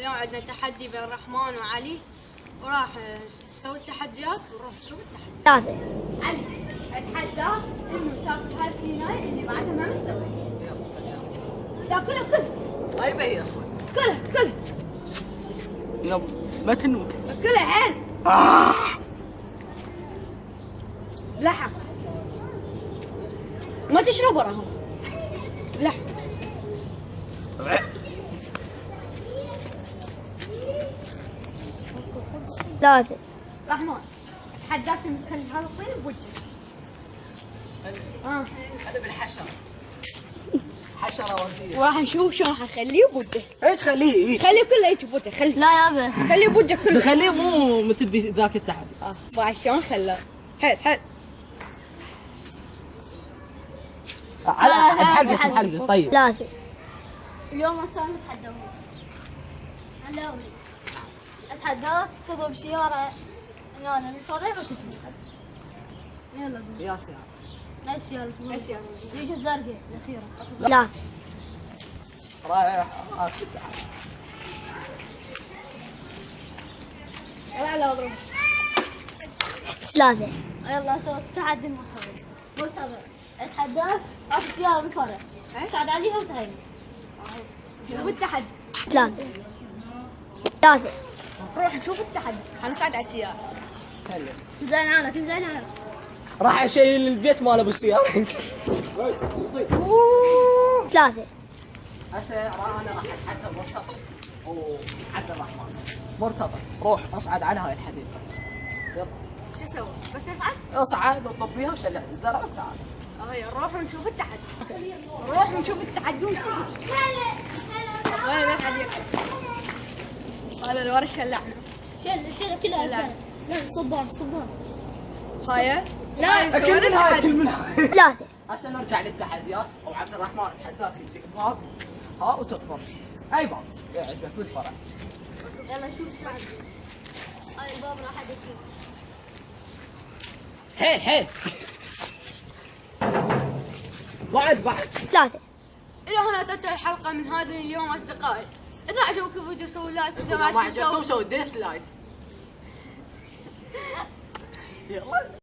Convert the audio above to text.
اليوم عندنا تحدي بين رحمن وعلي، وراح نسوي التحديات ونروح نشوف التحدي. 3 علي اتحداك انه تاكل هاي الكيناي اللي بعدها ما مستوي. تاكلها كلها. طيبه هي اصلا. كلها. يلا ما تنوي. كلها حيل. لحم. ما تشرب وراهم. لحم. 3 رحمن اتحداك انك تخلي هذا الطين بوجهك. انا بالحشره. حشره ورديه. وراح نشوف شلون حنخليه بوجهك. ايش خليه خليه كله يجي بوجهك. خليه لا يابا خليه بوجهك كله. خليه مو مثل ذاك التحدي. بعد شلون خلاه. حيل. على الحلقه طيب. 3 اليوم اصلا نتحدى علاوي اتحداك تضرب سيارة انا من فرع وتفلت. يلا قول. يا سيارة. لا السيارة ايش يعني؟ ليش الزرقاء الأخيرة؟ 3 رايح اخذ التحدي. يلا اضرب. 3 يلا نسوي تحدي مرتضى اتحداك اخذ سيارة من فرع تصعد عليها وتهيئ. شوف التحدي. 3 روح نشوف التحدي. حنصعد على السيارة. زين عنك راح اشيل البيت مال ابو السيارة. 3 هسه انا راح اتحدى مرتضى واتحدى الرحمن. مرتضى روح اصعد على هاي الحديقة. يلا شو اسوي؟ بس افعل؟ اصعد وطبيها وشلع الزرع وتعال. نروح ونشوف التحدي. نروح ونشوف التحدي ونشوف. وين الحديقة؟ هذا الورشة اللي احنا. كلها لا. سنة. لا صبان هاي لا، كل من هاي كل من هاي. 3 هسه نرجع للتحديات. او عبد الرحمن اتحداك تدق باب ها وتطفر اي باب يعجبك بالفرع. يلا شوف التحدي. هاي الباب راح ادق حيل بعد 3 إلى هنا تنتهي الحلقة من هذه اليوم أصدقائي. إذا عجبك الفيديو سووا لايك، إذا ما ما عجبك عجبكم سووا ديسلايك. يلا